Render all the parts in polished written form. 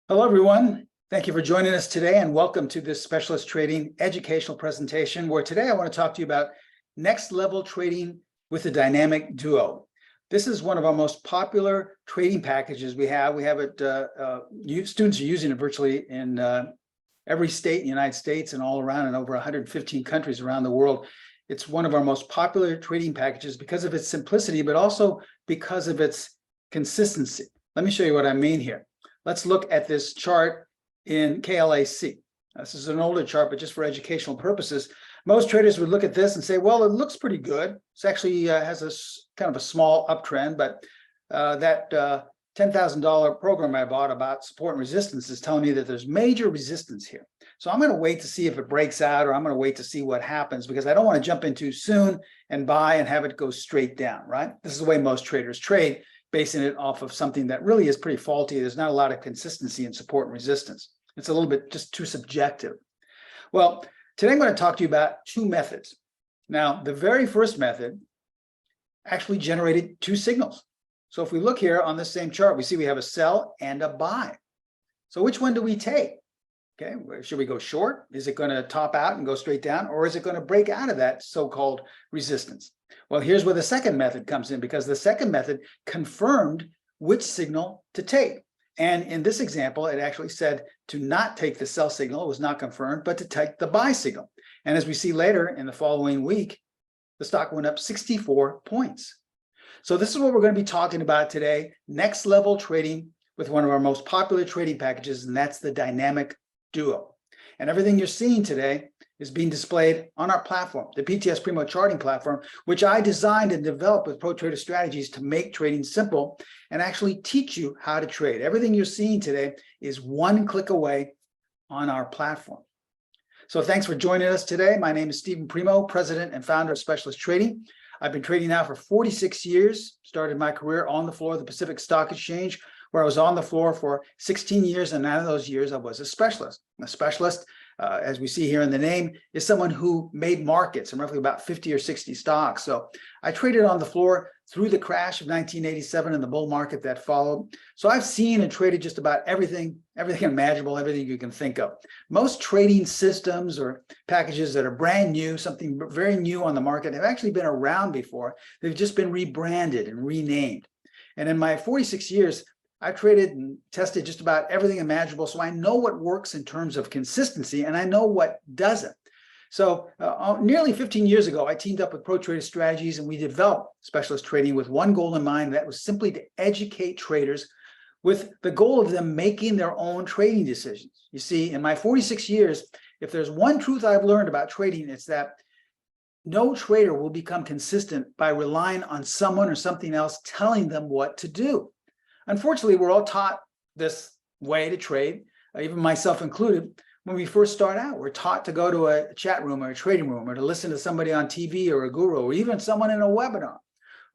Hello, everyone. Thank you for joining us today and welcome to this specialist trading educational presentation where today I want to talk to you about next level trading with the dynamic duo. This is one of our most popular trading packages we have. We have it, students are using it virtually in every state in the United States and all around in over 115 countries around the world. It's one of our most popular trading packages because of its simplicity, but also because of its consistency. Let me show you what I mean here. Let's look at this chart in KLAC. This is an older chart, but just for educational purposes. Most traders would look at this and say, well, it looks pretty good. It's actually has a kind of a small uptrend, but that $10,000 program I bought about support and resistance is telling me that there's major resistance here. So I'm going to wait to see if it breaks out, or I'm going to wait to see what happens because I don't want to jump in too soon and buy and have it go straight down, right? This is the way most traders trade, basing it off of something that really is pretty faulty. There's not a lot of consistency in support and resistance. It's a little bit just too subjective. Well, today I'm going to talk to you about two methods. Now, the very first method actually generated two signals. So if we look here on this same chart, we see we have a sell and a buy. So which one do we take? Okay, should we go short? Is it going to top out and go straight down, or is it going to break out of that so-called resistance? Well, here's where the second method comes in, because the second method confirmed which signal to take. And in this example, it actually said to not take the sell signal. It was not confirmed, but to take the buy signal. And as we see later in the following week, the stock went up 64 points. So this is what we're going to be talking about today, next level trading with one of our most popular trading packages, and that's the dynamic duo. And everything you're seeing today is being displayed on our platform, the PTS Primo Charting Platform, which I designed and developed with Pro Trader Strategies to make trading simple and actually teach you how to trade. Everything you're seeing today is one click away on our platform. So thanks for joining us today. My name is Stephen Primo, President and Founder of Specialist Trading. I've been trading now for 46 years, started my career on the floor of the Pacific Stock Exchange, where I was on the floor for 16 years, and out of those years, I was a specialist. A specialist, as we see here in the name, is someone who made markets and roughly about 50 or 60 stocks. So I traded on the floor through the crash of 1987 and the bull market that followed. So I've seen and traded just about everything imaginable, everything you can think of. Most trading systems or packages that are brand new, something very new on the market, have actually been around before. They've just been rebranded and renamed. And in my 46 years, I've traded and tested just about everything imaginable, so I know what works in terms of consistency, and I know what doesn't. So nearly 15 years ago, I teamed up with Pro Trader Strategies, and we developed specialist trading with one goal in mind. That was simply to educate traders with the goal of them making their own trading decisions. You see, in my 46 years, if there's one truth I've learned about trading, it's that no trader will become consistent by relying on someone or something else telling them what to do. Unfortunately, we're all taught this way to trade, even myself included. When we first start out, we're taught to go to a chat room or a trading room, or to listen to somebody on TV or a guru, or even someone in a webinar,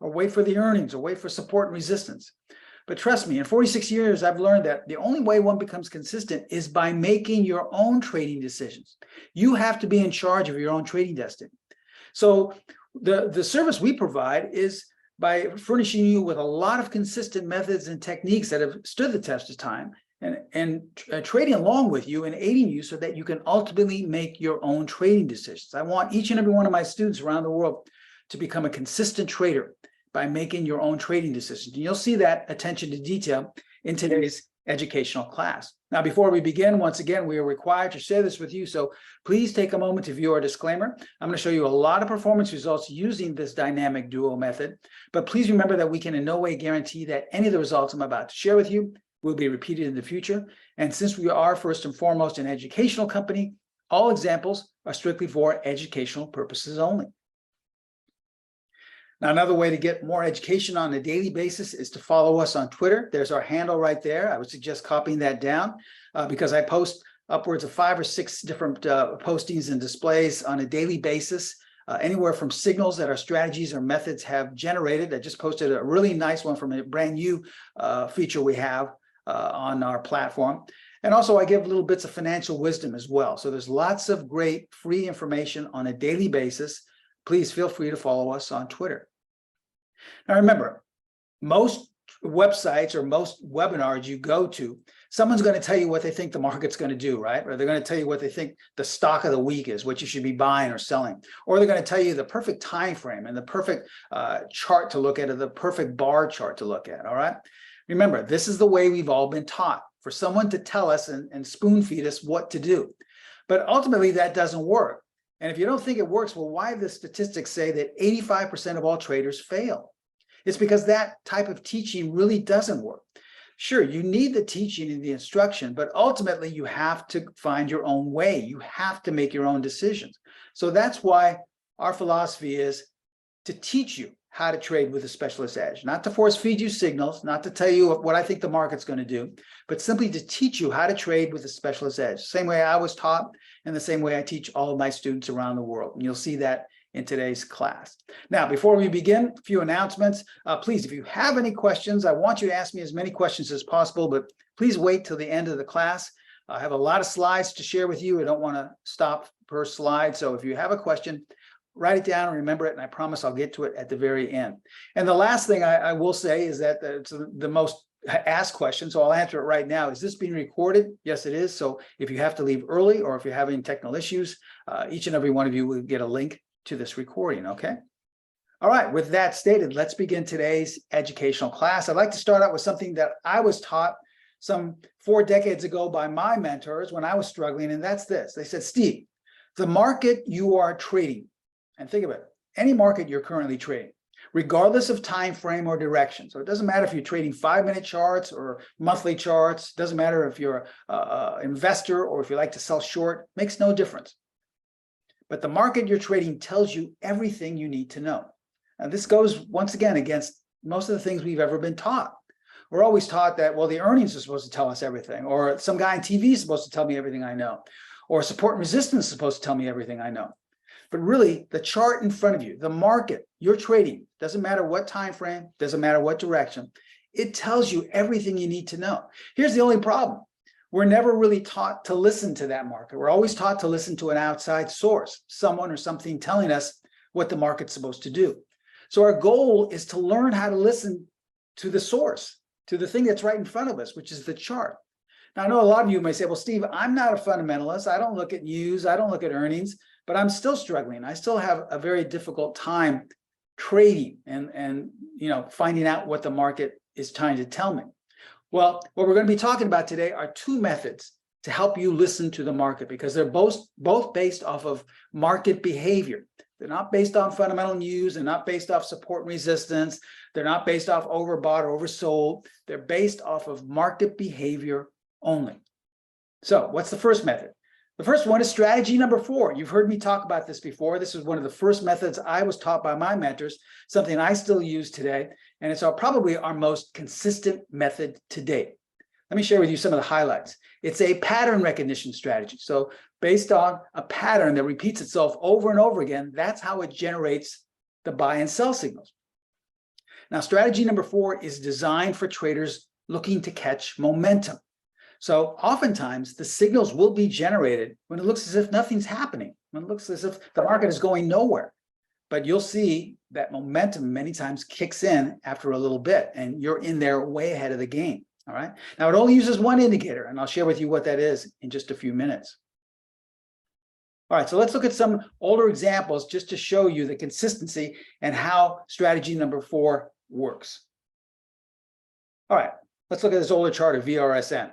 or wait for the earnings, or wait for support and resistance. But trust me, in 46 years, I've learned that the only way one becomes consistent is by making your own trading decisions. You have to be in charge of your own trading destiny. So the service we provide is by furnishing you with a lot of consistent methods and techniques that have stood the test of time, and trading along with you and aiding you so that you can ultimately make your own trading decisions. I want each and every one of my students around the world to become a consistent trader by making your own trading decisions. And you'll see that attention to detail in today's educational class. Now, before we begin, once again, we are required to share this with you, so please take a moment to view our disclaimer. I'm going to show you a lot of performance results using this dynamic duo method, but please remember that we can in no way guarantee that any of the results I'm about to share with you will be repeated in the future. And since we are first and foremost an educational company, all examples are strictly for educational purposes only. Now, another way to get more education on a daily basis is to follow us on Twitter. There's our handle right there. I would suggest copying that down because I post upwards of 5 or 6 different postings and displays on a daily basis, anywhere from signals that our strategies or methods have generated. I just posted a really nice one from a brand new feature we have on our platform. And also I give little bits of financial wisdom as well. So there's lots of great free information on a daily basis. Please feel free to follow us on Twitter. Now remember, most websites or most webinars you go to, someone's going to tell you what they think the market's going to do, right? Or they're going to tell you what they think the stock of the week is, what you should be buying or selling. Or they're going to tell you the perfect time frame and the perfect chart to look at, or the perfect bar chart to look at, all right? Remember, this is the way we've all been taught, for someone to tell us and spoon feed us what to do. But ultimately, that doesn't work. And if you don't think it works, well, why do the statistics say that 85% of all traders fail? It's because that type of teaching really doesn't work. Sure, you need the teaching and the instruction, but ultimately you have to find your own way. You have to make your own decisions. So that's why our philosophy is to teach you how to trade with a specialist edge, not to force feed you signals, not to tell you what I think the market's going to do, but simply to teach you how to trade with a specialist edge. Same way I was taught, and the same way I teach all of my students around the world. And you'll see that in today's class. Now, before we begin, a few announcements. Please, if you have any questions, I want you to ask me as many questions as possible, but please wait till the end of the class. I have a lot of slides to share with you. I don't want to stop per slide. So if you have a question, write it down and remember it, and I promise I'll get to it at the very end. And the last thing I will say is that it's the most asked question, so I'll answer it right now. Is this being recorded? Yes, it is. So if you have to leave early or if you're having technical issues, each and every one of you will get a link to this recording, okay? All right, with that stated, let's begin today's educational class. I'd like to start out with something that I was taught some 4 decades ago by my mentors when I was struggling, and that's this. They said, Steve, the market you are trading, and think of it, any market you're currently trading, regardless of time frame or direction. So it doesn't matter if you're trading 5-minute charts or monthly charts. It doesn't matter if you're an investor or if you like to sell short. Makes no difference. But the market you're trading tells you everything you need to know. And this goes, once again, against most of the things we've ever been taught. We're always taught that, well, the earnings are supposed to tell us everything, or some guy on TV is supposed to tell me everything I know, or support and resistance is supposed to tell me everything I know. But really, the chart in front of you, the market you're trading, doesn't matter what time frame, doesn't matter what direction, it tells you everything you need to know. Here's the only problem. We're never really taught to listen to that market. We're always taught to listen to an outside source, someone or something telling us what the market's supposed to do. So our goal is to learn how to listen to the source, to the thing that's right in front of us, which is the chart. Now, I know a lot of you may say, well, Steve, I'm not a fundamentalist. I don't look at news. I don't look at earnings, but I'm still struggling. I still have a very difficult time trading and finding out what the market is trying to tell me. Well, what we're going to be talking about today are 2 methods to help you listen to the market, because they're both based off of market behavior. They're not based on fundamental news. They're not based off support and resistance. They're not based off overbought or oversold. They're based off of market behavior only. So what's the first method? The first one is strategy number 4. You've heard me talk about this before. This is one of the first methods I was taught by my mentors, something I still use today, and it's probably our most consistent method to date. Let me share with you some of the highlights. It's a pattern recognition strategy. So based on a pattern that repeats itself over and over again, that's how it generates the buy and sell signals. Now, strategy number 4 is designed for traders looking to catch momentum. So oftentimes the signals will be generated when it looks as if nothing's happening, when it looks as if the market is going nowhere. But you'll see that momentum many times kicks in after a little bit, and you're in there way ahead of the game. All right. Now, it only uses one indicator, and I'll share with you what that is in just a few minutes. All right, so let's look at some older examples just to show you the consistency and how strategy number 4 works. All right, let's look at this older chart of VRSN.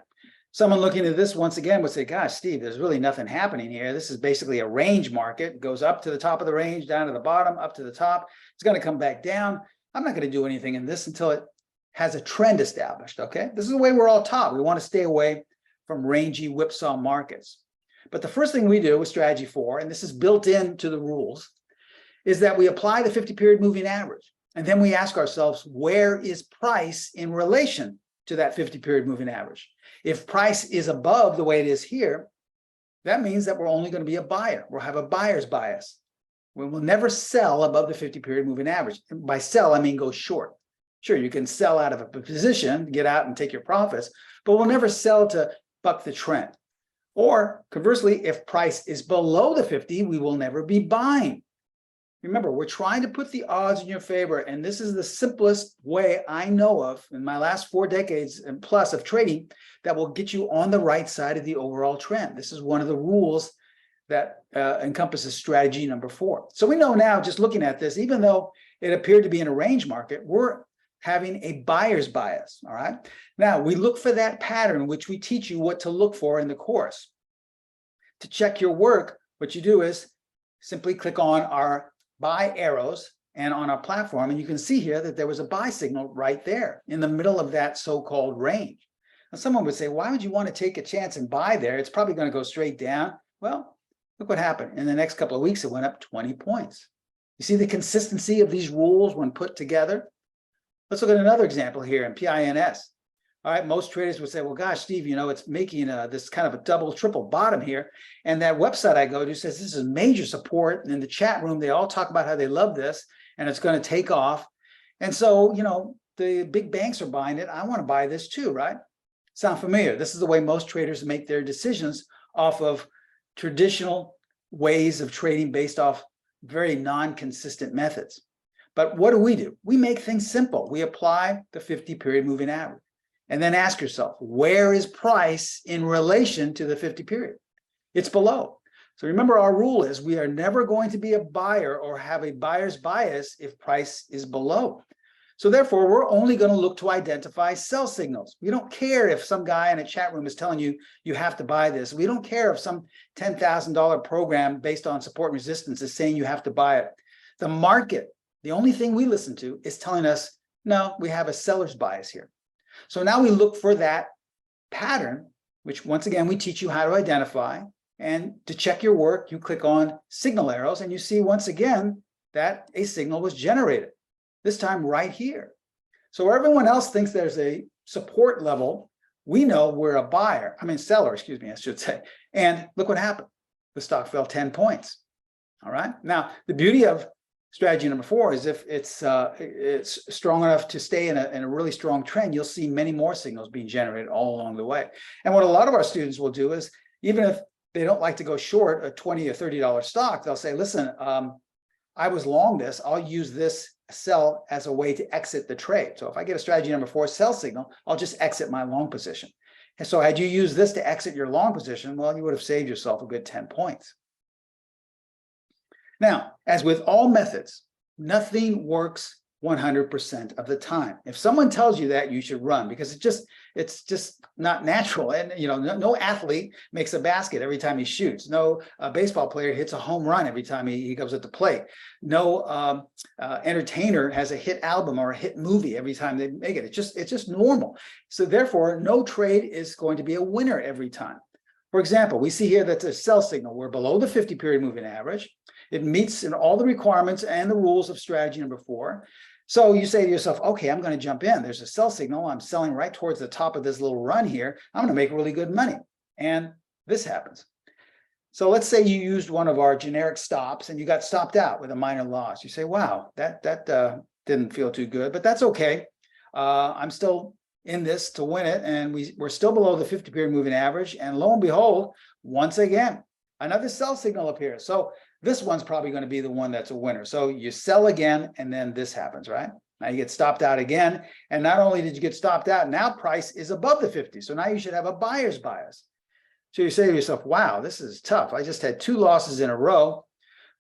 Someone looking at this once again would say, gosh, Steve, there's really nothing happening here. This is basically a range market. It goes up to the top of the range, down to the bottom, up to the top. It's going to come back down. I'm not going to do anything in this until it has a trend established, okay? This is the way we're all taught. We want to stay away from rangy whipsaw markets. But the first thing we do with strategy 4, and this is built into the rules, is that we apply the 50-period moving average. And then we ask ourselves, where is price in relation to that 50-period moving average? If price is above the way it is here, that means that we're only going to be a buyer. We'll have a buyer's bias. We will never sell above the 50-period moving average. And by sell, I mean go short. Sure, you can sell out of a position, get out and take your profits, but we'll never sell to buck the trend. Or conversely, if price is below the 50, we will never be buying. Remember, we're trying to put the odds in your favor, and this is the simplest way I know of in my last 4 decades and plus of trading that will get you on the right side of the overall trend. This is one of the rules that encompasses strategy number 4. So we know now, just looking at this, even though it appeared to be in a range market, we're having a buyer's bias, all right? Now, we look for that pattern, which we teach you what to look for in the course. To check your work, what you do is simply click on our buy arrows and on our platform, and you can see here that there was a buy signal right there in the middle of that so-called range. Now, someone would say, why would you want to take a chance and buy there? It's probably going to go straight down. Well, look what happened. In the next couple of weeks, it went up 20 points. You see the consistency of these rules when put together? Let's look at another example here in PINS. All right, most traders would say, well, gosh, Steve, you know, it's making this kind of a double, triple bottom here. And that website I go to says this is major support. And in the chat room, they all talk about how they love this and it's going to take off. And so, you know, the big banks are buying it. I want to buy this too, right? Sound familiar? This is the way most traders make their decisions off of traditional ways of trading based off very non-consistent methods. But what do? We make things simple. We apply the 50-period moving average. And then ask yourself, where is price in relation to the 50 period? It's below. So remember, our rule is we are never going to be a buyer or have a buyer's bias if price is below. So therefore, we're only going to look to identify sell signals. We don't care if some guy in a chat room is telling you, you have to buy this. We don't care if some $10,000 program based on support and resistance is saying you have to buy it. The market, the only thing we listen to is telling us, no, we have a seller's bias here. So now we look for that pattern, which once again, we teach you how to identify. And to check your work, you click on signal arrows and you see once again that a signal was generated, this time right here. So where everyone else thinks there's a support level, we know we're a seller, excuse me, I should say. And look what happened. The stock fell 10 points. All right. Now, the beauty of strategy number 4 is if it's strong enough to stay in a really strong trend, you'll see many more signals being generated all along the way. And what a lot of our students will do is, even if they don't like to go short a $20 or $30 stock, they'll say, listen, I was long this, I'll use this sell as a way to exit the trade. So if I get a strategy number 4 sell signal, I'll just exit my long position. And so had you used this to exit your long position, well, you would have saved yourself a good 10 points. Now, as with all methods, nothing works 100% of the time. If someone tells you that, you should run, because it's just not natural. And you know, no athlete makes a basket every time he shoots. No baseball player hits a home run every time he goes at the plate. No entertainer has a hit album or a hit movie every time they make it. It's just normal. So therefore, no trade is going to be a winner every time. For example, we see here that the sell signal, we're below the 50-period moving average. It meets in all the requirements and the rules of strategy number 4. So you say to yourself, okay, I'm going to jump in. There's a sell signal. I'm selling right towards the top of this little run here. I'm going to make really good money. And this happens. So let's say you used one of our generic stops and you got stopped out with a minor loss. You say, wow, that didn't feel too good, but that's okay. I'm still in this to win it. And we're still below the 50-period moving average. And lo and behold, once again, another sell signal appears. So this one's probably going to be the one that's a winner. So you sell again, and then this happens, right? Now you get stopped out again. And not only did you get stopped out, now price is above the 50. So now you should have a buyer's bias. So you say to yourself, wow, this is tough. I just had 2 losses in a row,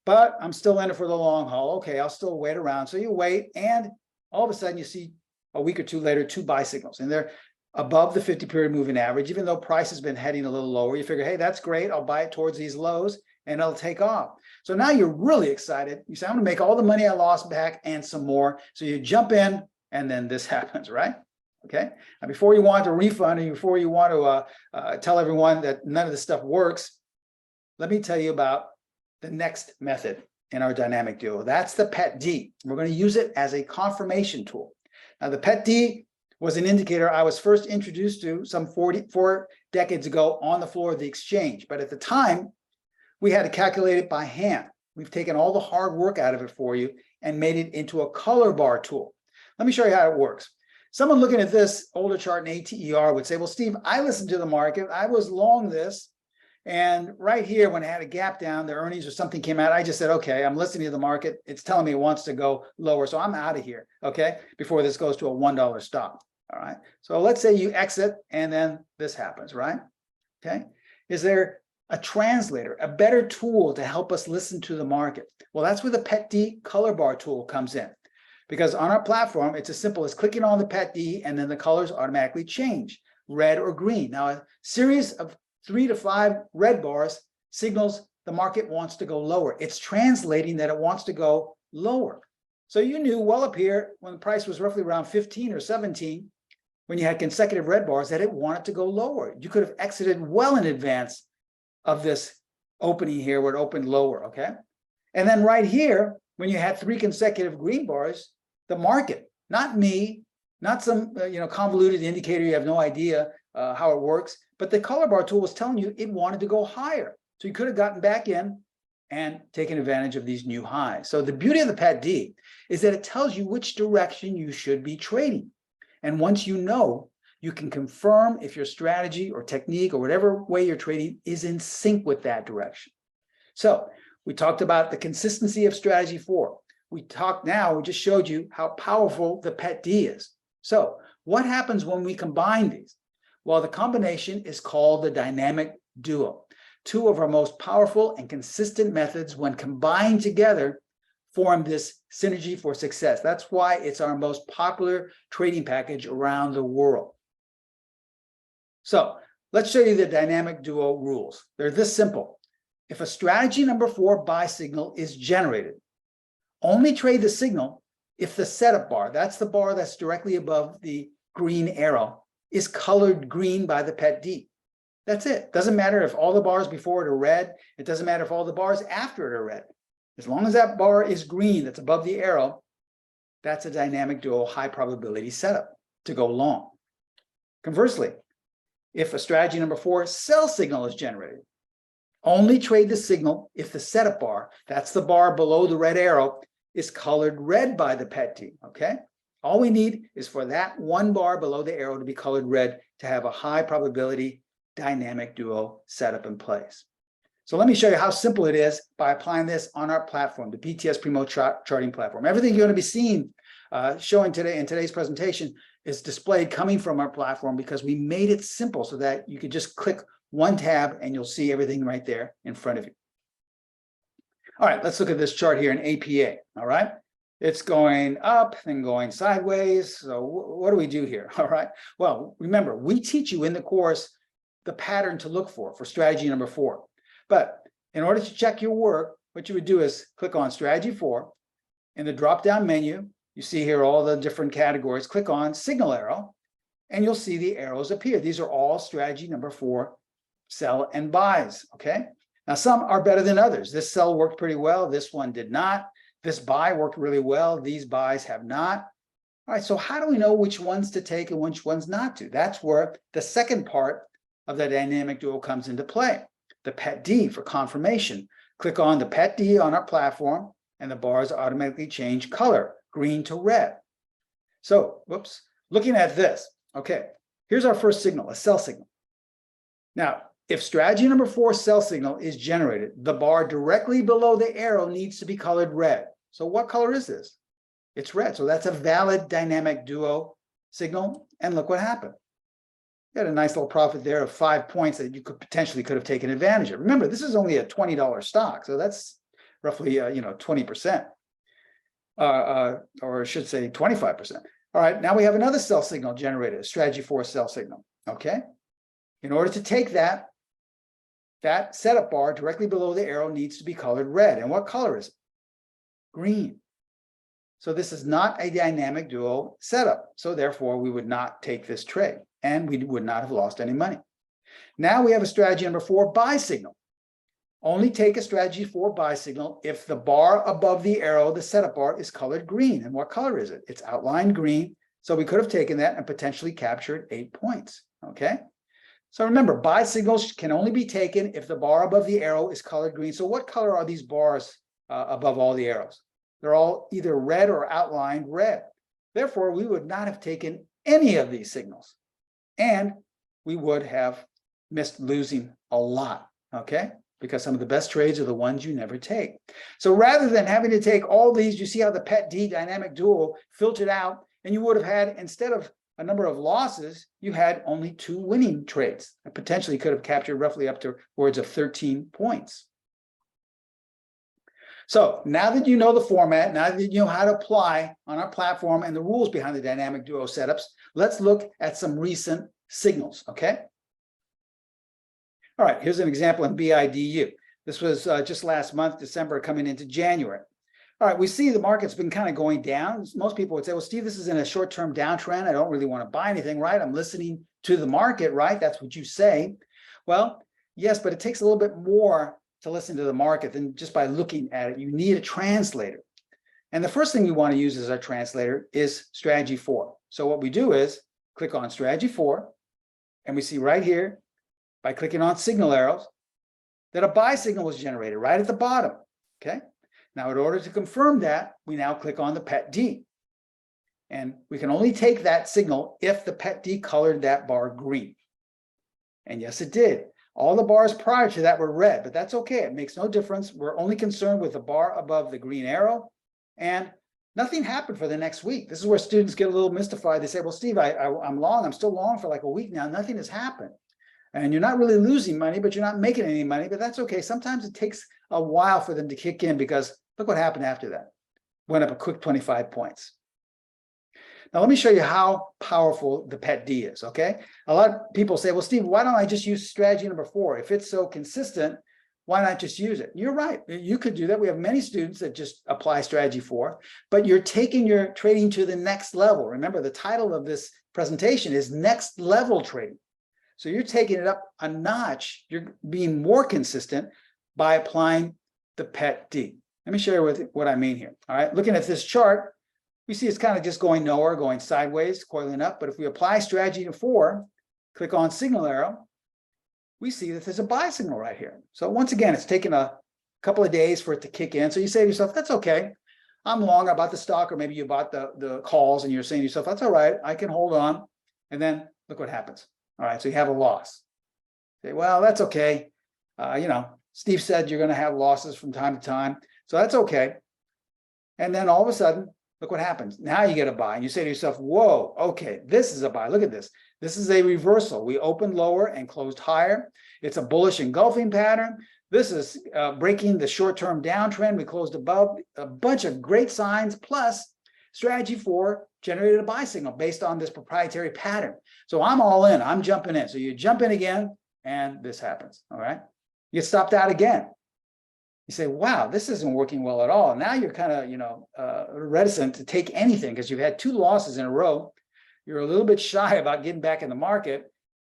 but I'm still in it for the long haul. Okay, I'll still wait around. So you wait, and all of a sudden you see a week or 2 later, 2 buy signals. And they're above the 50-period moving average. Even though price has been heading a little lower, you figure, hey, that's great. I'll buy it towards these lows, and it'll take off. So now you're really excited. You say, I'm going to make all the money I lost back and some more. So you jump in, and then this happens, right? Okay. Now, before you want to refund and before you want to tell everyone that none of this stuff works, let me tell you about the next method in our dynamic duo. That's the PET-D. We're going to use it as a confirmation tool. Now, the PET-D was an indicator I was first introduced to some 4 decades ago on the floor of the exchange. But at the time, we had to calculate it by hand. We've taken all the hard work out of it for you and made it into a color bar tool. Let me show you how it works. Someone looking at this older chart in ATER would say, well, Steve, I listened to the market. I was long this, And right here, when it had a gap down, the earnings or something came out, I just said, okay, I'm listening to the market. It's telling me it wants to go lower. So I'm out of here, okay, before this goes to a $1 stop. All right. So let's say you exit and then this happens, right? Okay. Is there a translator, a better tool to help us listen to the market? Well, that's where the PET-D color bar tool comes in. Because on our platform, it's as simple as clicking on the PET-D and then the colors automatically change, red or green. Now, a series of 3 to 5 red bars signals the market wants to go lower. It's translating that it wants to go lower. So you knew well up here when the price was roughly around 15 or 17, when you had consecutive red bars, that it wanted to go lower. You could have exited well in advance of this opening here where it opened lower, okay? And then right here, when you had 3 consecutive green bars, the market, not me, not some convoluted indicator, you have no idea how it works, but the color bar tool was telling you it wanted to go higher. So you could have gotten back in and taken advantage of these new highs. So the beauty of the PET-D is that it tells you which direction you should be trading. And once you know, you can confirm if your strategy or technique or whatever way you're trading is in sync with that direction. So we talked about the consistency of strategy 4. We just showed you how powerful the PET-D is. So what happens when we combine these? Well, the combination is called the dynamic duo. 2 of our most powerful and consistent methods, when combined together, form this synergy for success. That's why it's our most popular trading package around the world. So let's show you the dynamic duo rules. They're this simple. If a strategy number 4 buy signal is generated, only trade the signal if the setup bar, that's the bar that's directly above the green arrow, is colored green by the PET-D. That's it. Doesn't matter if all the bars before it are red. It doesn't matter if all the bars after it are red. As long as that bar is green that's above the arrow, that's a dynamic duo high probability setup to go long. Conversely, if a strategy number 4 sell signal is generated, only trade the signal if the setup bar, that's the bar below the red arrow, is colored red by the PET-D, okay? All we need is for that one bar below the arrow to be colored red to have a high probability dynamic duo setup in place. So let me show you how simple it is by applying this on our platform, the PTS Primo Charting Platform. Everything you're going to be seeing showing today in today's presentation is displayed coming from our platform because we made it simple so that you could just click one tab and you'll see everything right there in front of you. All right, let's look at this chart here in APA, all right? It's going up, then going sideways. So what do we do here, all right? Well, remember, we teach you in the course the pattern to look for strategy number 4. But in order to check your work, what you would do is click on strategy 4. In the drop-down menu, you see here all the different categories. Click on signal arrow, and you'll see the arrows appear. These are all strategy number 4 sell and buys, okay? Now, some are better than others. This sell worked pretty well. This one did not. This buy worked really well. These buys have not. All right, so how do we know which ones to take and which ones not to? That's where the second part of the dynamic duo comes into play. The PET-D for confirmation. Click on the PET-D on our platform, and the bars automatically change color, green to red. So, looking at this, okay, here's our first signal, a sell signal. Now, if strategy number 4 sell signal is generated, the bar directly below the arrow needs to be colored red. So what color is this? It's red. So that's a valid dynamic duo signal. And look what happened. You had a nice little profit there of 5 points that you could have taken advantage of. Remember, this is only a $20 stock. So that's roughly, 20%, or I should say 25%. All right, now we have another sell signal generated, a strategy 4 sell signal, okay? In order to take that setup bar directly below the arrow needs to be colored red. And what color is it? Green. So this is not a dynamic duo setup. So therefore, we would not take this trade and we would not have lost any money. Now we have a strategy number 4 buy signal. Only take a strategy 4 buy signal if the bar above the arrow, the setup bar, is colored green. And what color is it? It's outlined green. So we could have taken that and potentially captured 8 points, okay? So remember, buy signals can only be taken if the bar above the arrow is colored green. So what color are these bars above all the arrows? They're all either red or outlined red. Therefore, we would not have taken any of these signals. And we would have missed losing a lot, okay? Because some of the best trades are the ones you never take. So rather than having to take all these, you see how the PET-D dynamic duo filtered out, and you would have had, instead of a number of losses, you had only 2 winning trades. And potentially could have captured roughly up to upwards of 13 points. So now that you know the format, now that you know how to apply on our platform and the rules behind the dynamic duo setups, let's look at some recent signals, okay? All right, here's an example in BIDU. This was just last month, December, coming into January. All right, we see the market's been kind of going down. Most people would say, well, Steve, this is in a short-term downtrend. I don't really want to buy anything, right? I'm listening to the market, right? That's what you say. Well, yes, but it takes a little bit more to listen to the market than just by looking at it. You need a translator. And the first thing we want to use as our translator is Strategy 4. So what we do is click on Strategy 4, and we see right here, by clicking on signal arrows, that a buy signal was generated right at the bottom, okay? Now, in order to confirm that, we now click on the PET-D. And we can only take that signal if the PET-D colored that bar green. And yes, it did. All the bars prior to that were red, but that's okay. It makes no difference. We're only concerned with the bar above the green arrow. And nothing happened for the next week. This is where students get a little mystified. They say, well, Steve, I'm long. I'm still long for like a week now. Nothing has happened. And you're not really losing money, but you're not making any money. But that's okay. Sometimes it takes a while for them to kick in, because look what happened after that. Went up a quick 25 points. Now, let me show you how powerful the PET-D is, okay? A lot of people say, well, Steve, why don't I just use strategy number 4? If it's so consistent, why not just use it? You're right. You could do that. We have many students that just apply strategy 4, but you're taking your trading to the next level. Remember, the title of this presentation is Next Level Trading. So you're taking it up a notch. You're being more consistent by applying the PET-D. Let me share with what I mean here. All right, looking at this chart, we see it's kind of just going nowhere, going sideways, coiling up. But if we apply strategy 4, click on signal arrow, we see that there's a buy signal right here. So once again, it's taken a couple of days for it to kick in. So you say to yourself, that's okay. I'm long about the stock, or maybe you bought the calls and you're saying to yourself, that's all right, I can hold on. And then look what happens. All right, so you have a loss. Say, well, that's okay. Steve said you're going to have losses from time to time, so that's okay. And then all of a sudden, look what happens. Now you get a buy, and you say to yourself, whoa, okay, this is a buy. Look at this. This is a reversal. We opened lower and closed higher. It's a bullish engulfing pattern. This is breaking the short-term downtrend. We closed above. A bunch of great signs, plus strategy 4 generated a buy signal based on this proprietary pattern. So I'm all in. I'm jumping in. So you jump in again, and this happens. All right. You get stopped out again. You say, wow, this isn't working well at all. Now you're kind of, reticent to take anything because you've had 2 losses in a row. You're a little bit shy about getting back in the market.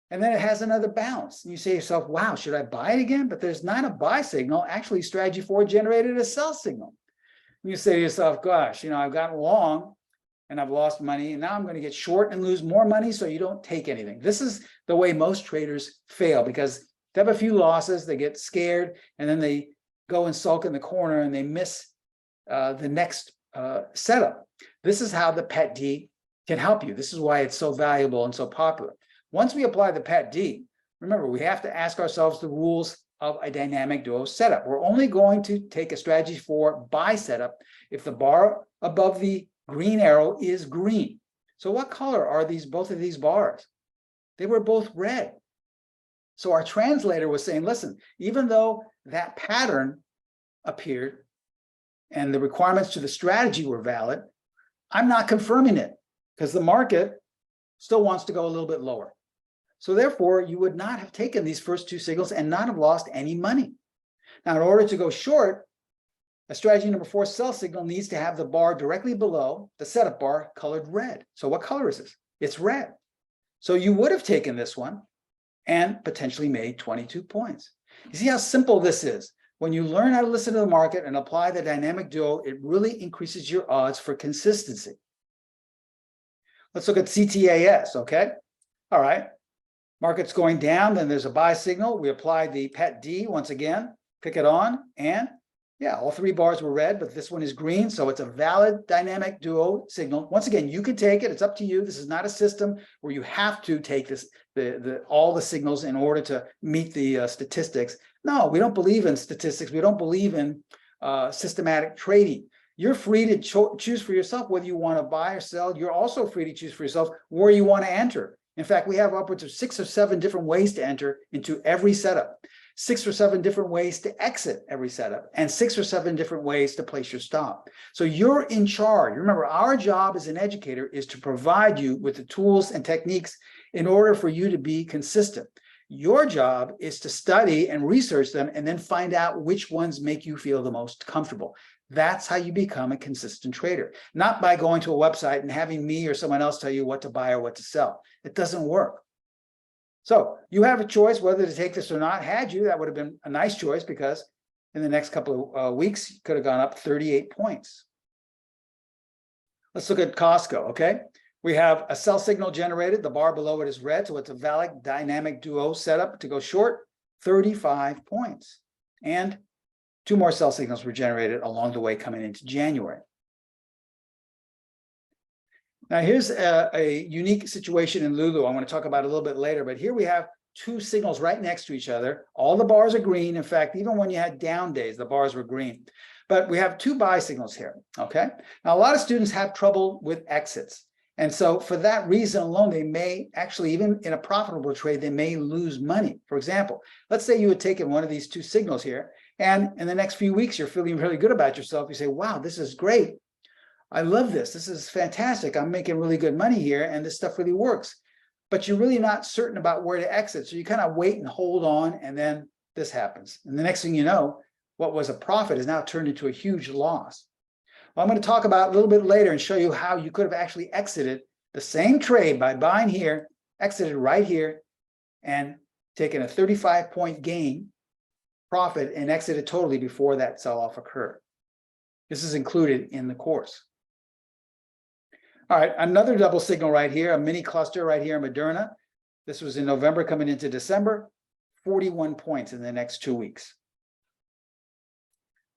And then it has another bounce. And you say to yourself, wow, should I buy it again? But there's not a buy signal. Actually, strategy 4 generated a sell signal. And you say to yourself, gosh, I've gotten long and I've lost money, and now I'm going to get short and lose more money. So you don't take anything. This is the way most traders fail, because they have a few losses, they get scared, and then they go and sulk in the corner and they miss the next setup. This is how the PET-D can help you. This is why it's so valuable and so popular. Once we apply the PET-D, remember, we have to ask ourselves the rules of a dynamic duo setup. We're only going to take a strategy 4 buy setup if the bar above the green arrow is green. So what color are both of these bars? They were both red. So our translator was saying, listen, even though that pattern appeared and the requirements to the strategy were valid, I'm not confirming it because the market still wants to go a little bit lower. So therefore, you would not have taken these first 2 signals and not have lost any money. Now, in order to go short, a strategy number 4 sell signal needs to have the bar directly below the setup bar colored red. So what color is this? It's red. So you would have taken this one and potentially made 22 points. You see how simple this is? When you learn how to listen to the market and apply the dynamic duo, it really increases your odds for consistency. Let's look at CTAS, okay? All right. Market's going down, then there's a buy signal. We apply the PET-D once again, pick it on, and Yeah, all three bars were red, but this one is green, so it's a valid dynamic duo signal. Once again, you can take it, it's up to you. This is not a system where you have to take this all the signals in order to meet the statistics. No, we don't believe in statistics. We don't believe in systematic trading. You're free to choose for yourself whether you want to buy or sell. You're also free to choose for yourself where you want to enter. In fact, we have upwards of 6 or 7 different ways to enter into every setup. 6 or 7 different ways to exit every setup, and 6 or 7 different ways to place your stop. So you're in charge. Remember, our job as an educator is to provide you with the tools and techniques in order for you to be consistent. Your job is to study and research them and then find out which ones make you feel the most comfortable. That's how you become a consistent trader, not by going to a website and having me or someone else tell you what to buy or what to sell. It doesn't work. So you have a choice whether to take this or not. Had you, that would have been a nice choice, because in the next couple of weeks, you could have gone up 38 points. Let's look at Costco, okay? We have a sell signal generated. The bar below it is red, so it's a valid dynamic duo setup to go short, 35 points. And 2 more sell signals were generated along the way coming into January. Now, here's a unique situation in Lulu I want to talk about a little bit later, but here we have 2 signals right next to each other. All the bars are green. In fact, even when you had down days, the bars were green. But we have 2 buy signals here, okay? Now, a lot of students have trouble with exits. And so for that reason alone, they may actually, even in a profitable trade, they may lose money. For example, let's say you had taken one of these 2 signals here, and in the next few weeks, you're feeling really good about yourself. You say, wow, this is great. I love this. This is fantastic. I'm making really good money here, and this stuff really works. But you're really not certain about where to exit. So you kind of wait and hold on, and then this happens. And the next thing you know, what was a profit is now turned into a huge loss. Well, I'm going to talk about a little bit later and show you how you could have actually exited the same trade by buying here, exited right here, and taken a 35-point gain profit and exited totally before that sell-off occurred. This is included in the course. All right, another double signal right here, a mini cluster right here in Moderna. This was in November coming into December, 41 points in the next 2 weeks.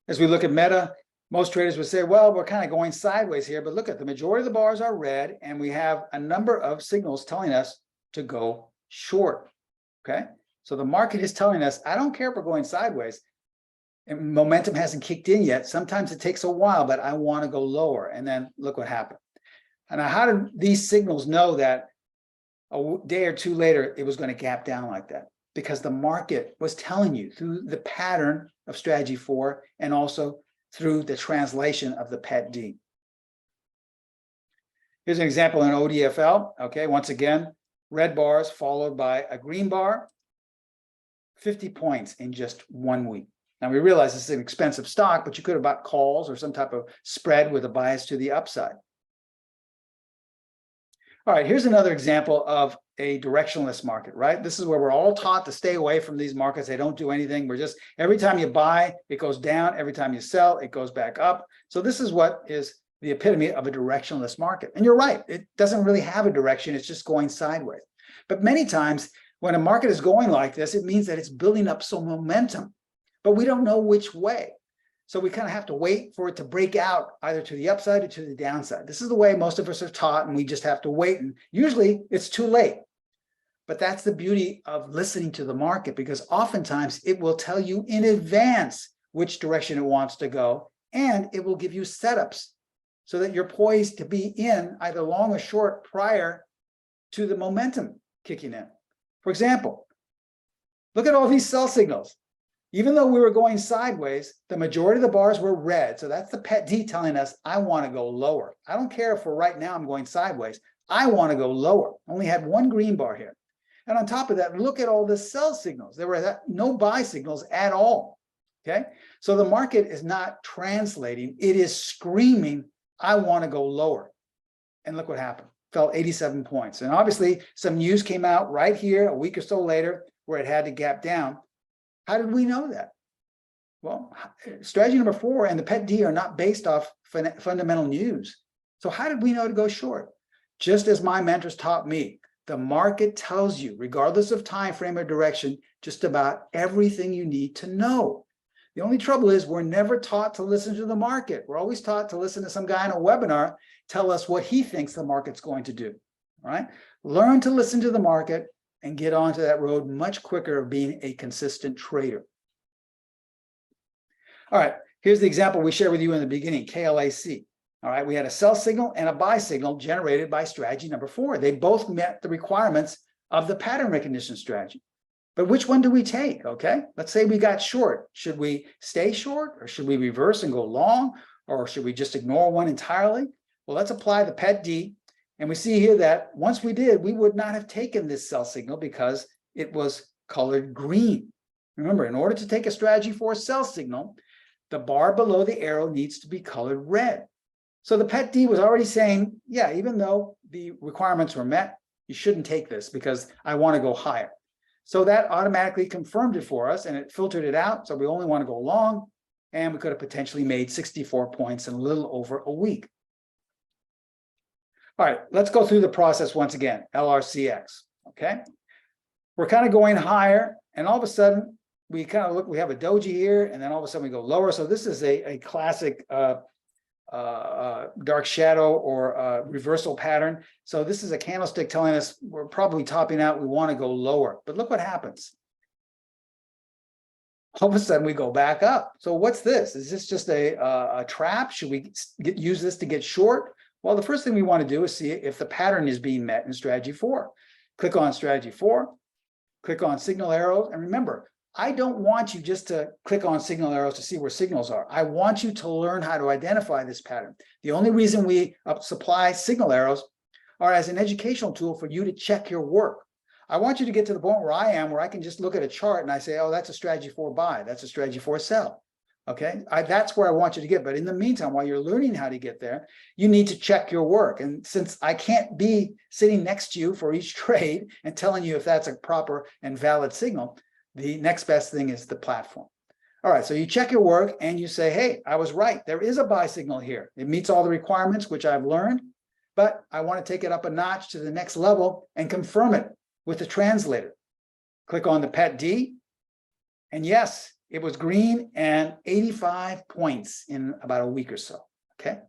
As we look at Meta, most traders would say, well, we're kind of going sideways here, but look at the majority of the bars are red, and we have a number of signals telling us to go short, okay? So the market is telling us, I don't care if we're going sideways, and momentum hasn't kicked in yet. Sometimes it takes a while, but I want to go lower, and then look what happened. And how did these signals know that a day or 2 later, it was going to gap down like that? Because the market was telling you through the pattern of strategy 4 and also through the translation of the PET-D. Here's an example in ODFL. Okay, once again, red bars followed by a green bar, 50 points in just 1 week. Now we realize this is an expensive stock, but you could have bought calls or some type of spread with a bias to the upside. All right, here's another example of a directionless market, right? This is where we're all taught to stay away from these markets. They don't do anything. We're just, every time you buy, it goes down. Every time you sell, it goes back up. So this is what is the epitome of a directionless market. And you're right, it doesn't really have a direction. It's just going sideways. But many times when a market is going like this, it means that it's building up some momentum, but we don't know which way. So we kind of have to wait for it to break out either to the upside or to the downside. This is the way most of us are taught, and we just have to wait. And usually it's too late. But that's the beauty of listening to the market, because oftentimes it will tell you in advance which direction it wants to go, and it will give you setups so that you're poised to be in either long or short prior to the momentum kicking in. For example, look at all these sell signals. Even though we were going sideways, the majority of the bars were red. So that's the PET-D telling us, I want to go lower. I don't care if for right now I'm going sideways. I want to go lower. Only had 1 green bar here. And on top of that, look at all the sell signals. There were no buy signals at all, okay? So the market is not translating. It is screaming, I want to go lower. And look what happened. Fell 87 points. And obviously, some news came out right here a week or so later where it had to gap down. How did we know that? Well, strategy number 4 and the PET-D are not based off fundamental news. So how did we know to go short? Just as my mentors taught me, the market tells you, regardless of time frame or direction, just about everything you need to know. The only trouble is we're never taught to listen to the market. We're always taught to listen to some guy in a webinar tell us what he thinks the market's going to do. All right? Learn to listen to the market and get onto that road much quicker of being a consistent trader. All right, here's the example we shared with you in the beginning, KLAC. All right, we had a sell signal and a buy signal generated by strategy number 4. They both met the requirements of the pattern recognition strategy. But which one do we take? Okay, let's say we got short. Should we stay short, or should we reverse and go long, or should we just ignore one entirely? Well, let's apply the PET-D. And we see here that once we did, we would not have taken this sell signal because it was colored green. Remember, in order to take a strategy for a sell signal, the bar below the arrow needs to be colored red. So the PET-D was already saying, yeah, even though the requirements were met, you shouldn't take this because I want to go higher. So that automatically confirmed it for us and it filtered it out. So we only want to go long, and we could have potentially made 64 points in a little over a week. All right, let's go through the process once again, LRCX, okay? We're kind of going higher, and all of a sudden, we kind of look, we have a doji here, and then all of a sudden we go lower. So this is a classic dark shadow or reversal pattern. So this is a candlestick telling us we're probably topping out, we want to go lower. But look what happens. All of a sudden we go back up. So what's this? Is this just a trap? Should we use this to get short? Well, the first thing we want to do is see if the pattern is being met in strategy 4. Click on strategy 4, click on signal arrows, and remember, I don't want you just to click on signal arrows to see where signals are. I want you to learn how to identify this pattern. The only reason we supply signal arrows are as an educational tool for you to check your work. I want you to get to the point where I am, where I can just look at a chart and I say, oh, that's a strategy 4 buy, that's a strategy 4 sell. Okay, that's where I want you to get. But in the meantime, while you're learning how to get there, you need to check your work. And since I can't be sitting next to you for each trade and telling you if that's a proper and valid signal, the next best thing is the platform. All right, so you check your work and you say, hey, I was right. There is a buy signal here. It meets all the requirements, which I've learned, but I want to take it up a notch to the next level and confirm it with the translator. Click on the PET-D, and yes, it was green and 85 points in about a week or so, okay?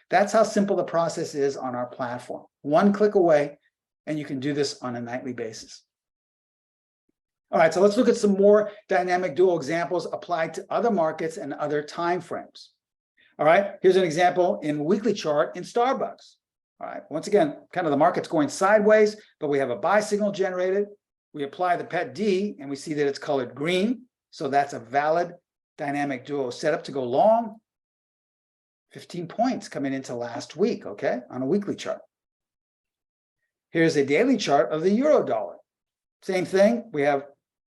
That's how simple the process is on our platform. One click away, and you can do this on a nightly basis. All right, so let's look at some more dynamic dual examples applied to other markets and other time frames. All right, here's an example in weekly chart in Starbucks. All right, once again, kind of the market's going sideways, but we have a buy signal generated. We apply the PET-D, and we see that it's colored green. So that's a valid dynamic duo setup to go long. 15 points coming into last week, okay, on a weekly chart. Here's a daily chart of the euro dollar. Same thing, we have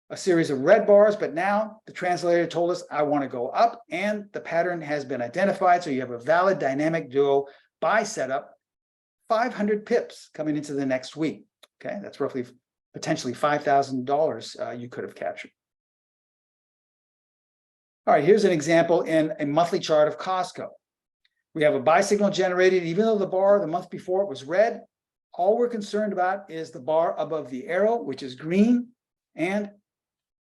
a series of red bars, but now the translator told us I want to go up, and the pattern has been identified. So you have a valid dynamic duo buy setup, 500 pips coming into the next week. Okay, that's roughly potentially $5,000 you could have captured. All right, here's an example in a monthly chart of Costco. We have a buy signal generated, even though the bar the month before it was red. All we're concerned about is the bar above the arrow, which is green, and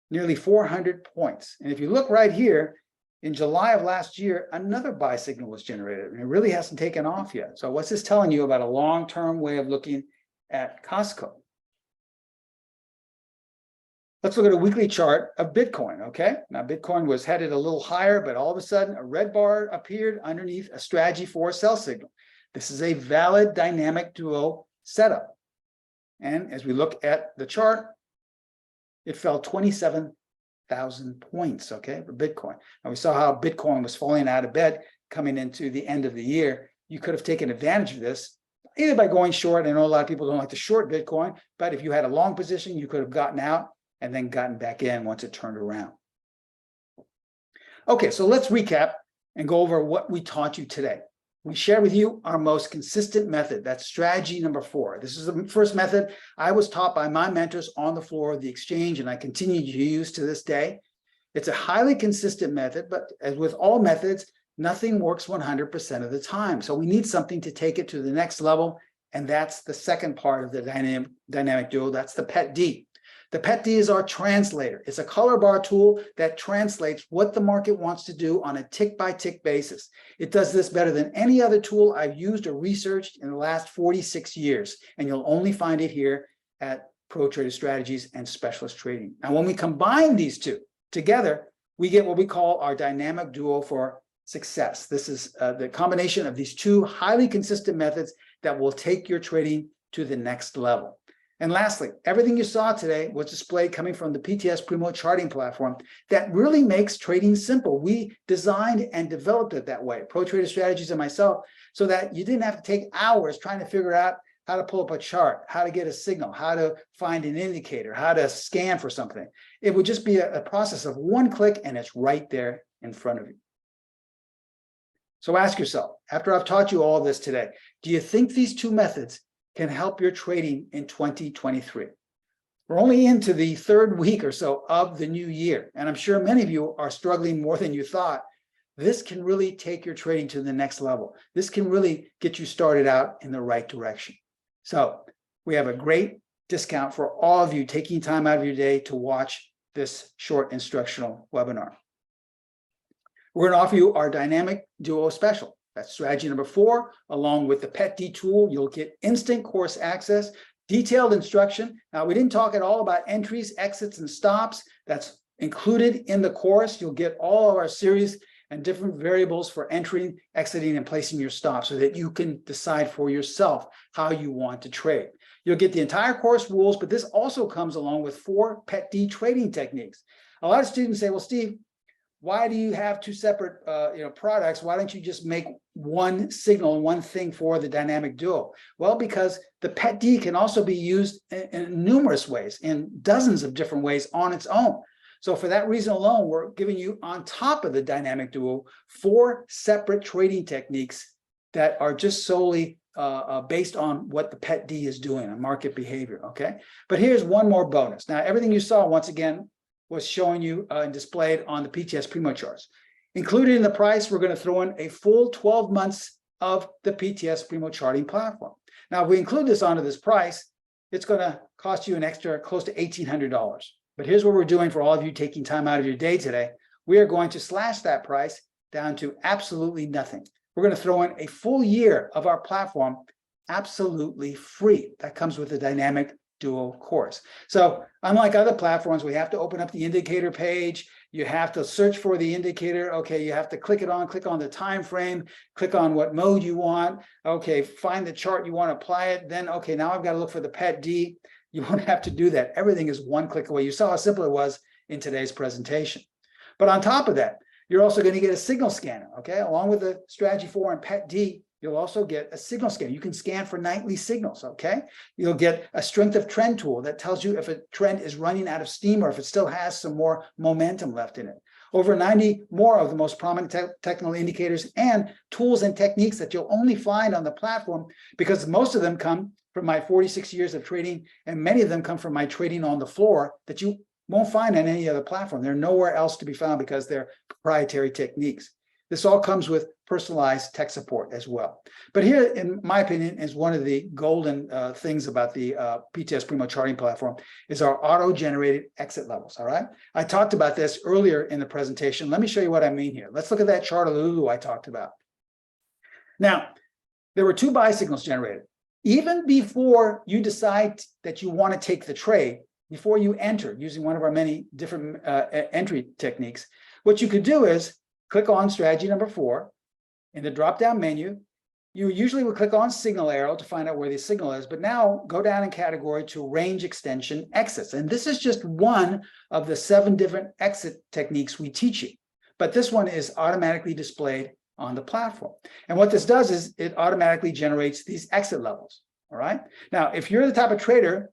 nearly 400 points. And if you look right here, in July of last year, another buy signal was generated, and it really hasn't taken off yet. So what's this telling you about a long-term way of looking at Costco? Let's look at a weekly chart of Bitcoin, okay? Now, Bitcoin was headed a little higher, but all of a sudden, a red bar appeared underneath a strategy for a sell signal. This is a valid dynamic duo setup. And as we look at the chart, it fell 27,000 points, okay, for Bitcoin. And we saw how Bitcoin was falling out of bed coming into the end of the year. You could have taken advantage of this either by going short. I know a lot of people don't like to short Bitcoin, but if you had a long position, you could have gotten out and then gotten back in once it turned around. Okay, so let's recap and go over what we taught you today. We shared with you our most consistent method. That's strategy number 4. This is the first method I was taught by my mentors on the floor of the exchange, and I continue to use to this day. It's a highly consistent method, but as with all methods, nothing works 100% of the time. So we need something to take it to the next level, and that's the second part of the dynamic duo. That's the PET-D. The PET-D is our translator. It's a color bar tool that translates what the market wants to do on a tick-by-tick basis. It does this better than any other tool I've used or researched in the last 46 years, and you'll only find it here at Pro Trader Strategies and Specialist Trading. And when we combine these two together, we get what we call our dynamic duo for success. This is the combination of these two highly consistent methods that will take your trading to the next level. And lastly, everything you saw today was displayed coming from the PTS Primo Charting Platform that really makes trading simple. We designed and developed it that way, Pro Trader Strategies and myself, so that you didn't have to take hours trying to figure out how to pull up a chart, how to get a signal, how to find an indicator, how to scan for something. It would just be a process of one click and it's right there in front of you. So ask yourself, after I've taught you all this today, do you think these two methods can help your trading in 2023? We're only into the third week or so of the new year, and I'm sure many of you are struggling more than you thought. This can really take your trading to the next level. This can really get you started out in the right direction. So we have a great discount for all of you taking time out of your day to watch this short instructional webinar. We're going to offer you our dynamic duo special. That's strategy number 4, along with the PET-D tool. You'll get instant course access, detailed instruction. Now, we didn't talk at all about entries, exits, and stops. That's included in the course. You'll get all of our series and different variables for entering, exiting, and placing your stop so that you can decide for yourself how you want to trade. You'll get the entire course rules, but this also comes along with 4 PET-D trading techniques. A lot of students say, well, Steve, why do you have 2 separate products? Why don't you just make one signal, one thing for the dynamic duo? Well, because the PET-D can also be used in numerous ways, in dozens of different ways on its own. So for that reason alone, we're giving you, on top of the dynamic duo, 4 separate trading techniques that are just solely based on what the PET-D is doing, on market behavior, okay? But here's one more bonus. Now, everything you saw, once again, was showing you and displayed on the PTS Primo charts. Included in the price, we're going to throw in a full 12 months of the PTS Primo Charting Platform. Now, if we include this onto this price, it's going to cost you an extra close to $1,800. But here's what we're doing for all of you taking time out of your day today. We are going to slash that price down to absolutely nothing. We're going to throw in a full year of our platform absolutely free. That comes with the dynamic duo course. So unlike other platforms, we have to open up the indicator page. You have to search for the indicator. Okay, you have to click on the time frame, click on what mode you want. Okay, find the chart you want to apply it. Then, okay, now I've got to look for the PET-D. You won't have to do that. Everything is one click away. You saw how simple it was in today's presentation. But on top of that, you're also going to get a signal scanner, okay? Along with the Strategy 4 and PET-D, you'll also get a signal scanner. You can scan for nightly signals, okay? You'll get a strength of trend tool that tells you if a trend is running out of steam or if it still has some more momentum left in it. Over 90 more of the most prominent technical indicators and tools and techniques that you'll only find on the platform, because most of them come from my 46 years of trading, and many of them come from my trading on the floor that you won't find on any other platform. They're nowhere else to be found because they're proprietary techniques. This all comes with personalized tech support as well. But here, in my opinion, is one of the golden things about the PTS Primo Charting Platform is our auto-generated exit levels, all right? I talked about this earlier in the presentation. Let me show you what I mean here. Let's look at that chart of Lulu I talked about. Now, there were 2 buy signals generated. Even before you decide that you want to take the trade, before you enter using one of our many different entry techniques, what you could do is click on strategy number 4 in the drop-down menu. You usually would click on signal arrow to find out where the signal is, but now go down in category to range extension exits. And this is just one of the 7 different exit techniques we teach you. But this one is automatically displayed on the platform. And what this does is it automatically generates these exit levels, all right? Now, if you're the type of trader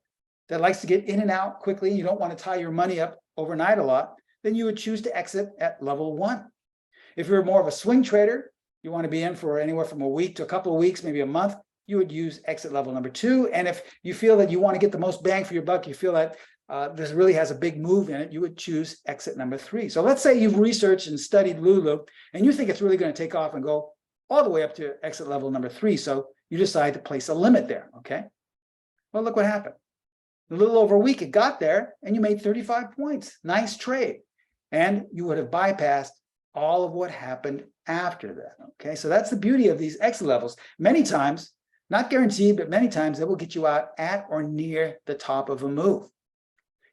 that likes to get in and out quickly, you don't want to tie your money up overnight a lot, then you would choose to exit at level 1. If you're more of a swing trader, you want to be in for anywhere from a week to a couple of weeks, maybe a month, you would use exit level number 2. And if you feel that you want to get the most bang for your buck, you feel that this really has a big move in it, you would choose exit number 3. So let's say you've researched and studied Lulu, and you think it's really going to take off and go all the way up to exit level number 3. So you decide to place a limit there, okay? Well, look what happened. A little over a week, it got there and you made 35 points. Nice trade. And you would have bypassed all of what happened after that. Okay, so that's the beauty of these exit levels. Many times, not guaranteed, but many times they will get you out at or near the top of a move.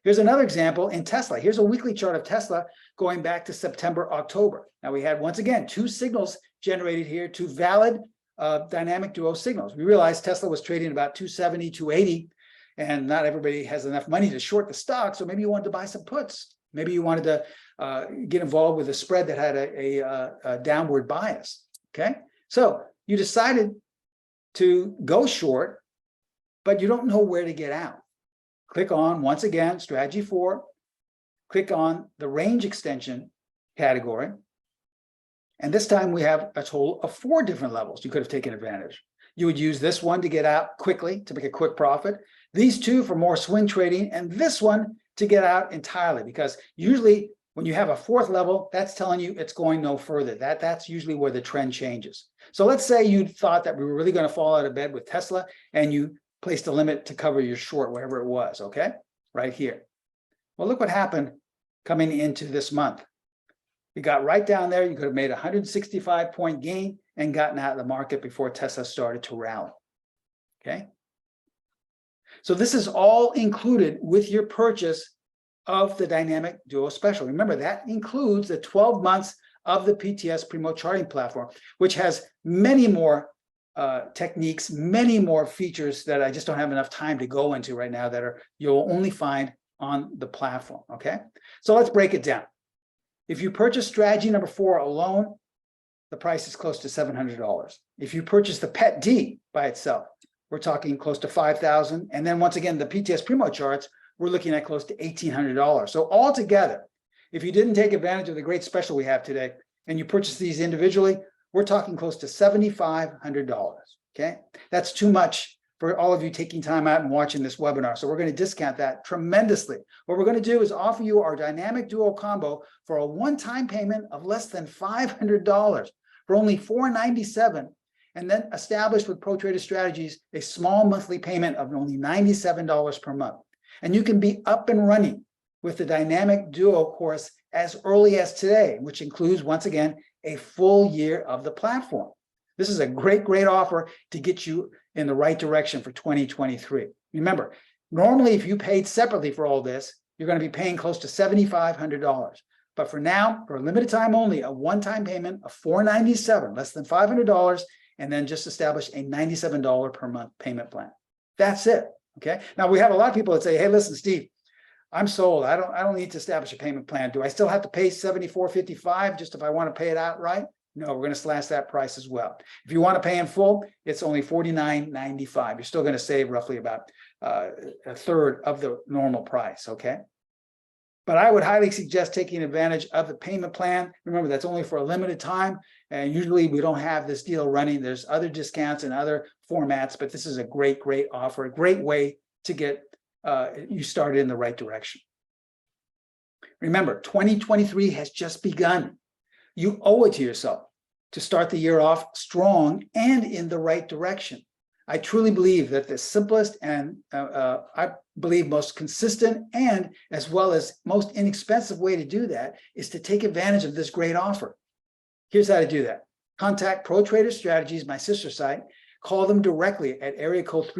Here's another example in Tesla. Here's a weekly chart of Tesla going back to September, October. Now we had, once again, two signals generated here, two valid dynamic duo signals. We realized Tesla was trading about 270, 280, and not everybody has enough money to short the stock. So maybe you wanted to buy some puts. Maybe you wanted to get involved with a spread that had a downward bias. Okay, so you decided to go short, but you don't know where to get out. Click on, once again, strategy 4, click on the range extension category. And this time we have a total of 4 different levels you could have taken advantage. You would use this one to get out quickly, to make a quick profit. These 2 for more swing trading, and this one to get out entirely, because usually when you have a 4th level, that's telling you it's going no further. That's usually where the trend changes. So let's say you thought that we were really going to fall out of bed with Tesla, and you placed a limit to cover your short, wherever it was, okay? Right here. Well, look what happened coming into this month. You got right down there. You could have made a 165-point gain and gotten out of the market before Tesla started to rally, okay? So this is all included with your purchase of the Dynamic Duo Special. Remember, that includes the 12 months of the PTS Primo Charting Platform, which has many more techniques, many more features that I just don't have enough time to go into right now, that you'll only find on the platform, okay? So let's break it down. If you purchase strategy number 4 alone, the price is close to $700. If you purchase the PET D by itself, we're talking close to $5,000. And then once again, the PTS Primo charts, we're looking at close to $1,800. So altogether, if you didn't take advantage of the great special we have today, and you purchase these individually, we're talking close to $7,500, okay? That's too much for all of you taking time out and watching this webinar. So we're going to discount that tremendously. What we're going to do is offer you our Dynamic Duo combo for a one-time payment of less than $500 for only $497, and then establish with Pro Trader Strategies a small monthly payment of only $97 per month. And you can be up and running with the Dynamic Duo course as early as today, which includes, once again, a full year of the platform. This is a great, great offer to get you in the right direction for 2023. Remember, normally if you paid separately for all this, you're going to be paying close to $7,500. But for now, for a limited time only, a one-time payment of $497, less than $500, and then just establish a $97 per month payment plan. That's it. Okay. Now we have a lot of people that say, "Hey, listen, Steve, I'm sold. I don't need to establish a payment plan. Do I still have to pay $74.55 just if I want to pay it outright?" No, we're going to slash that price as well. If you want to pay in full, it's only $49.95. You're still going to save roughly about a third of the normal price. Okay. But I would highly suggest taking advantage of the payment plan. Remember, that's only for a limited time. And usually we don't have this deal running. There's other discounts and other formats, but this is a great, great offer, a great way to get you started in the right direction. Remember, 2023 has just begun. You owe it to yourself to start the year off strong and in the right direction. I truly believe that the simplest and I believe most consistent and as well as most inexpensive way to do that is to take advantage of this great offer. Here's how to do that. Contact Pro Trader Strategies, my sister site. Call them directly at area code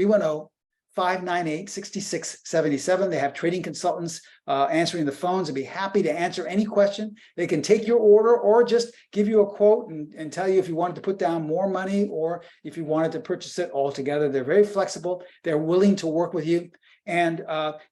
310-598-6677. They have trading consultants answering the phones and be happy to answer any question. They can take your order or just give you a quote and tell you if you wanted to put down more money or if you wanted to purchase it altogether. They're very flexible. They're willing to work with you. And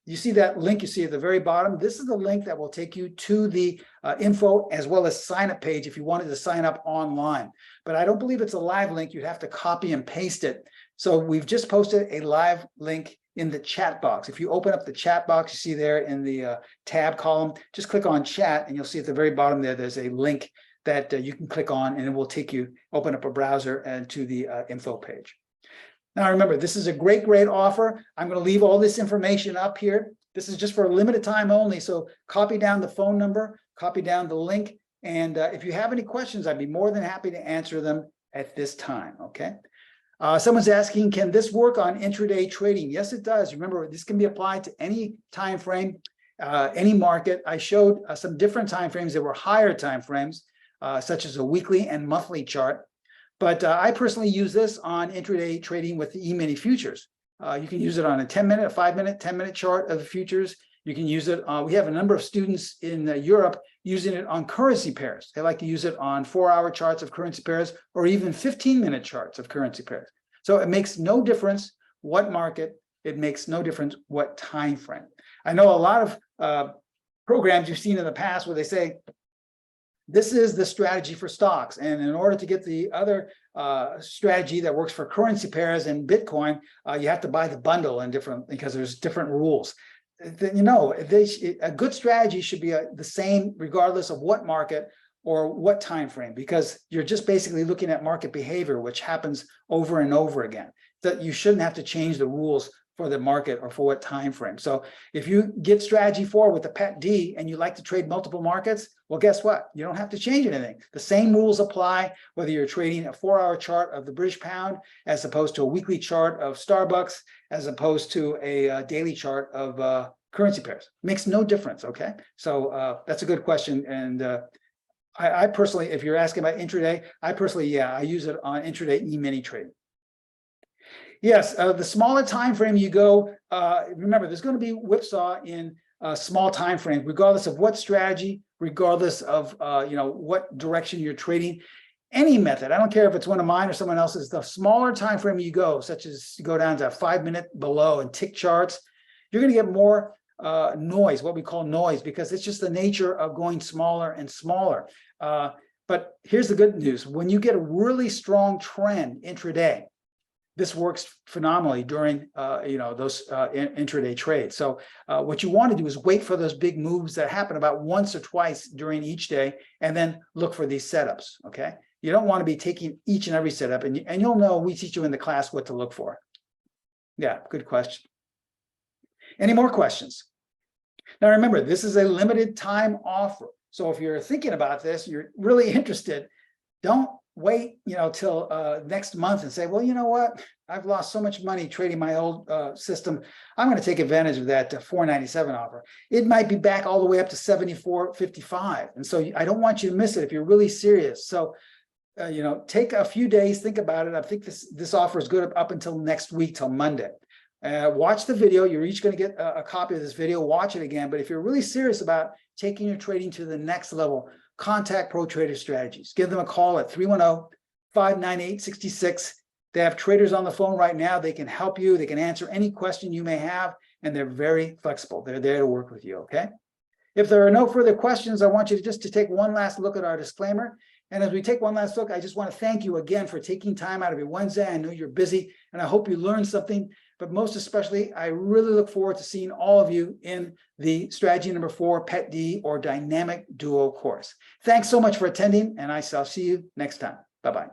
you see that link you see at the very bottom. This is the link that will take you to the info as well as sign up page if you wanted to sign up online. But I don't believe it's a live link. You'd have to copy and paste it. So we've just posted a live link in the chat box. If you open up the chat box, you see there in the tab column, just click on chat and you'll see at the very bottom there, there's a link that you can click on and it will take you, open up a browser and to the info page. Now, remember, this is a great, great offer. I'm going to leave all this information up here. This is just for a limited time only. So copy down the phone number, copy down the link. And if you have any questions, I'd be more than happy to answer them at this time. Okay. Someone's asking, can this work on intraday trading? Yes, it does. Remember, this can be applied to any time frame, any market. I showed some different time frames that were higher time frames, such as a weekly and monthly chart. But I personally use this on intraday trading with the E-mini futures. You can use it on a 10-minute, a 5-minute, 10-minute chart of the futures. You can use it. We have a number of students in Europe using it on currency pairs. They like to use it on 4-hour charts of currency pairs or even 15-minute charts of currency pairs. So it makes no difference what market. It makes no difference what time frame. I know a lot of programs you've seen in the past where they say, this is the strategy for stocks. And in order to get the other strategy that works for currency pairs and Bitcoin, you have to buy the bundle and because there's different rules. You know, a good strategy should be the same regardless of what market or what time frame, because you're just basically looking at market behavior, which happens over and over again. That you shouldn't have to change the rules for the market or for what time frame. So if you get strategy 4 with the PET D and you like to trade multiple markets, well, guess what? You don't have to change anything. The same rules apply whether you're trading a 4-hour chart of the British pound as opposed to a weekly chart of Starbucks, as opposed to a daily chart of currency pairs. Makes no difference, okay? So that's a good question. And I personally, if you're asking about intraday, I personally, I use it on intraday E-mini trading. Yes, the smaller time frame you go, remember, there's going to be whipsaw in small time frames, regardless of what strategy, regardless of what direction you're trading. Any method, I don't care if it's one of mine or someone else's, the smaller time frame you go, such as you go down to 5-minute below and tick charts, you're going to get more noise, what we call noise, because it's just the nature of going smaller and smaller. But here's the good news. When you get a really strong trend intraday, this works phenomenally during those intraday trades. So what you want to do is wait for those big moves that happen about once or twice during each day, and then look for these setups. Okay, you don't want to be taking each and every setup, and you'll know, we teach you in the class what to look for. Yeah, good question. Any more questions? Now remember, this is a limited time offer. So if you're thinking about this, you're really interested, don't wait till next month and say, well, you know what, I've lost so much money trading my old system, I'm going to take advantage of that $4.97 offer. It might be back all the way up to $74.55, and so I don't want you to miss it if you're really serious. So take a few days, think about it. I think this offer is good up until next week, till Monday. Watch the video. You're each going to get a copy of this video. Watch it again. But if you're really serious about taking your trading to the next level, contact Pro Trader Strategies. Give them a call at 310-598-66. They have traders on the phone right now. They can help you. They can answer any question you may have, and they're very flexible. They're there to work with you, okay? If there are no further questions, I want you to take one last look at our disclaimer. And as we take one last look, I just want to thank you again for taking time out of your Wednesday. I know you're busy, and I hope you learned something. But most especially, I really look forward to seeing all of you in the strategy number 4 PET D or Dynamic Duo course. Thanks so much for attending, and I shall see you next time. Bye-bye.